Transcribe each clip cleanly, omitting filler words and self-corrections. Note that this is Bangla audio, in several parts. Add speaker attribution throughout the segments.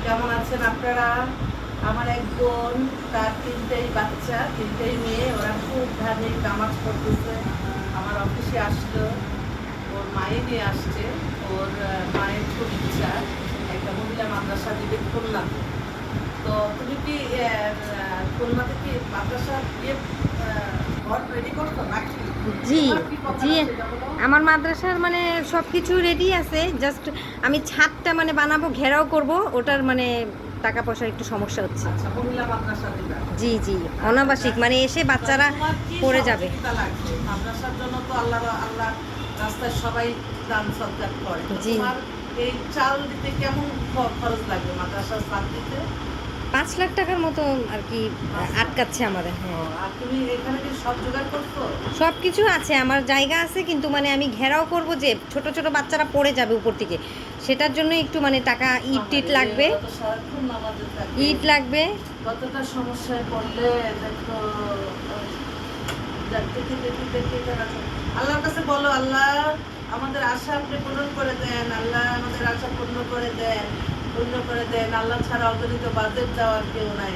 Speaker 1: কেমন আছেন আপনারা? আমার এক বোন, তার তিনটেই বাচ্চা, তিনটেই মেয়ে। ওরা খুব ধার্মিক, নামাজ পড়তেছে। আমার অফিসে আসলো, ওর মায়ে নিয়ে আসছে। ওর মায়ের খুব ইচ্ছা একটা মহিলা মাদ্রাসা দিবে খুলনাতে। তো তুমি কি খুলনাতে কি মাদ্রাসা দিয়ে ঘর রেডি করছো নাকি?
Speaker 2: জি
Speaker 1: তোমার কি কথা
Speaker 2: জি
Speaker 1: সেটা বলো।
Speaker 2: আমার মাদ্রাসার মানে সব কিছু রেডি আছে, জাস্ট আমি ছাদটা মানে বানাবো, ঘেরাও করব, ওটার মানে টাকা পয়সার একটু সমস্যা হচ্ছে।
Speaker 1: আচ্ছা, মহিলা মাদ্রাসা দিবা।
Speaker 2: জি জি,
Speaker 1: আচ্ছা,
Speaker 2: অনাবাসিক মানে এসে বাচ্চারা
Speaker 1: তোমার কি
Speaker 2: পড়ে যাবে।
Speaker 1: সহযোগিতা লাগবে? মাদ্রাসার জন্য তো আল্লাহ রাস্তায় সবাই দান সদকার করে। তো
Speaker 2: জি,
Speaker 1: তোমার এই চাল দিতে কেমন খরচ লাগবে মাদ্রাসার চাল দিতে?
Speaker 2: 5 লাখ টাকার মতো আর কি
Speaker 1: 5 লাখ।
Speaker 2: আটকাচ্ছে আমাদের।
Speaker 1: ও,
Speaker 2: হ্যাঁ,
Speaker 1: আর তুমি এখানে কি সব জোগাড় করছো?
Speaker 2: সব কিছু আছে, আমার জায়গা আছে, কিন্তু মানে আমি ঘেরাও করব যে ছোট ছোট বাচ্চারা পড়ে যাবে উপর থেকে, সেটার জন্য একটু মানে টাকা ইট টিট
Speaker 1: আহারে,
Speaker 2: লাগবে,
Speaker 1: ওরা তো সারাক্ষণ নামাজে থাকে।
Speaker 2: ইট লাগবে।
Speaker 1: কতটা সমস্যায় পড়লে দেখো। দেখি দেখি দেখি তারা তো- আল্লাহর কাছে বলো, আল্লাহ আমাদের আশা আপনি পূরণ করে দেন, আল্লাহ আমাদের আশা পূর্ণ করে দেন, পূর্ণ করে দেন। আল্লাহ ছাড়া অগণিত বাজেট দেওয়ার কেউ নাই।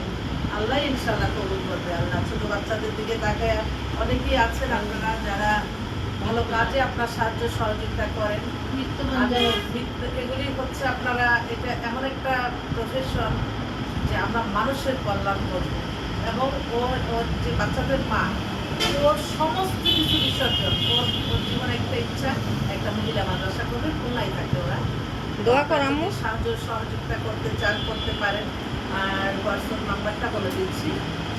Speaker 1: আল্লাহ ইনশাল্লাহ কবুল করবে। আল্লাহ ছোট বাচ্চাদের দিকে তাকায় অনেকেই আছেন আপনারা যারা ভালো কাজে আপনার সাহায্য সহযোগিতা করেন। এগুলি হচ্ছে আপনারা, এটা এমন একটা প্রফেশন যে আমরা মানুষের কল্যাণ করব। এবং ওর যে বাচ্চাদের মা, ওর সমস্ত কিছু বিসর্জন, ওর জীবনে একটা ইচ্ছা, একটা মহিলা মাদ্রাসা করবে। খুলনায় থাকে ওরা।
Speaker 2: দোয়া কর
Speaker 1: আপনারা যদি
Speaker 2: আম্মু।
Speaker 1: সাহায্য সহযোগিতা করতে চান করতে পারেন। আর হোয়াটসঅ্যাপ নাম্বারটা বলে দিচ্ছি,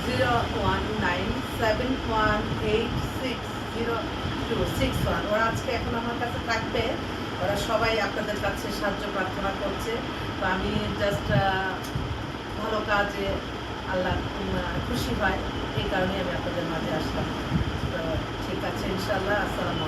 Speaker 1: 01971860261। ওরা আজকে এখন আমার কাছে থাকবে। ওরা সবাই আপনাদের কাছে সাহায্য প্রার্থনা করছে। তো আমি জাস্ট ভালো কাজে আল্লাহ খুশি হয়, এই কারণে আমি আপনাদের মাঝে আসলাম। তো ঠিক আছে, ইনশাল্লাহ। আসসালামু